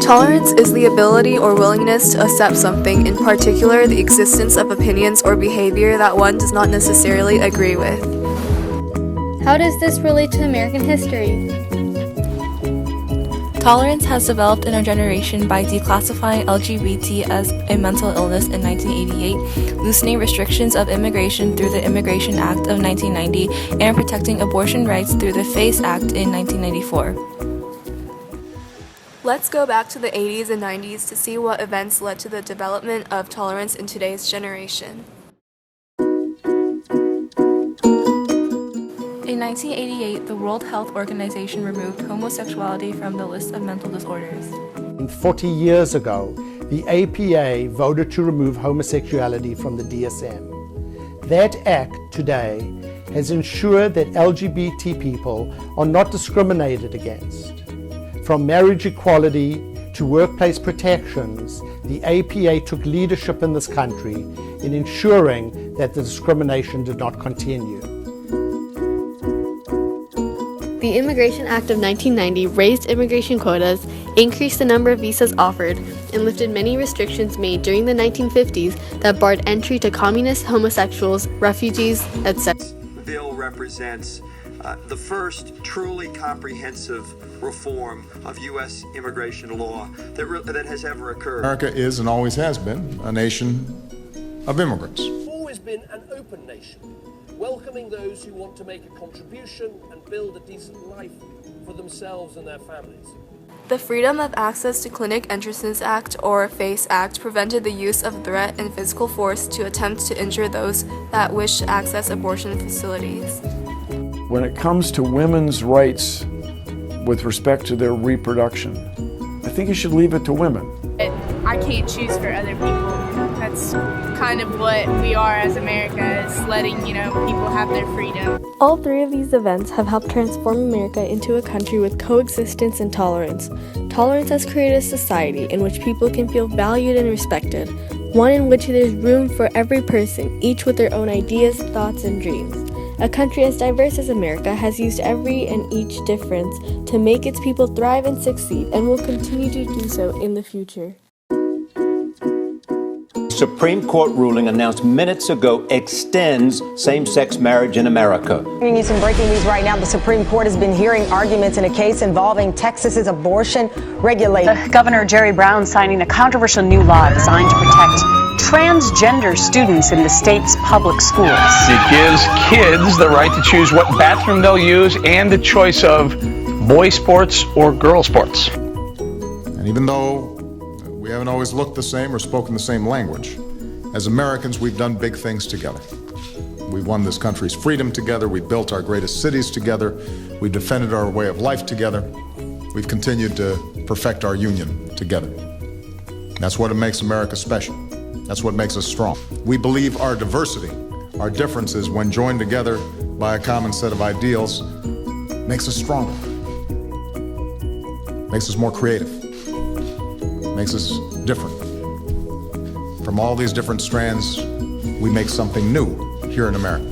Tolerance is the ability or willingness to accept something, in particular the existence of opinions or behavior that one does not necessarily agree with. How does this relate to American history? Tolerance has developed in our generation by declassifying LGBT as a mental illness in 1988, loosening restrictions of immigration through the Immigration Act of 1990, and protecting abortion rights through the FACE Act in 1994. Let's go back to the 80s and 90s to see what events led to the development of tolerance in today's generation. In 1988, the World Health Organization removed homosexuality from the list of mental disorders. 40 years ago, the APA voted to remove homosexuality from the DSM. That act today has ensured that LGBT people are not discriminated against. From marriage equality to workplace protections, the APA took leadership in this country in ensuring that the discrimination did not continue. The Immigration Act of 1990 raised immigration quotas, increased the number of visas offered, and lifted many restrictions made during the 1950s that barred entry to communists, homosexuals, refugees, etc. The bill represents the first truly comprehensive reform of U.S. immigration law that has ever occurred. America is and always has been a nation of immigrants. It's always been an open nation, welcoming those who want to make a contribution and build a decent life for themselves and their families. The Freedom of Access to Clinic Entrances Act, or FACE Act, prevented the use of threat and physical force to attempt to injure those that wish to access abortion facilities. When it comes to women's rights with respect to their reproduction, I think you should leave it to women. I can't choose for other people. That's kind of what we are as America, is letting, people have their freedom. All three of these events have helped transform America into a country with coexistence and tolerance. Tolerance has created a society in which people can feel valued and respected, one in which there's room for every person, each with their own ideas, thoughts, and dreams. A country as diverse as America has used every and each difference to make its people thrive and succeed, and will continue to do so in the future. Supreme Court ruling announced minutes ago extends same-sex marriage in America. Bringing you some breaking news right now. The Supreme Court has been hearing arguments in a case involving Texas's abortion regulator. Governor Jerry Brown signing a controversial new law designed to protect transgender students in the state's public schools. It gives kids the right to choose what bathroom they'll use and the choice of boy sports or girl sports. And even though we haven't always looked the same or spoken the same language, as Americans, we've done big things together. We've won this country's freedom together. We've built our greatest cities together. We've defended our way of life together. We've continued to perfect our union together. That's what makes America special. That's what makes us strong. We believe our diversity, our differences, when joined together by a common set of ideals, makes us stronger, makes us more creative, makes us different. From all these different strands, we make something new here in America.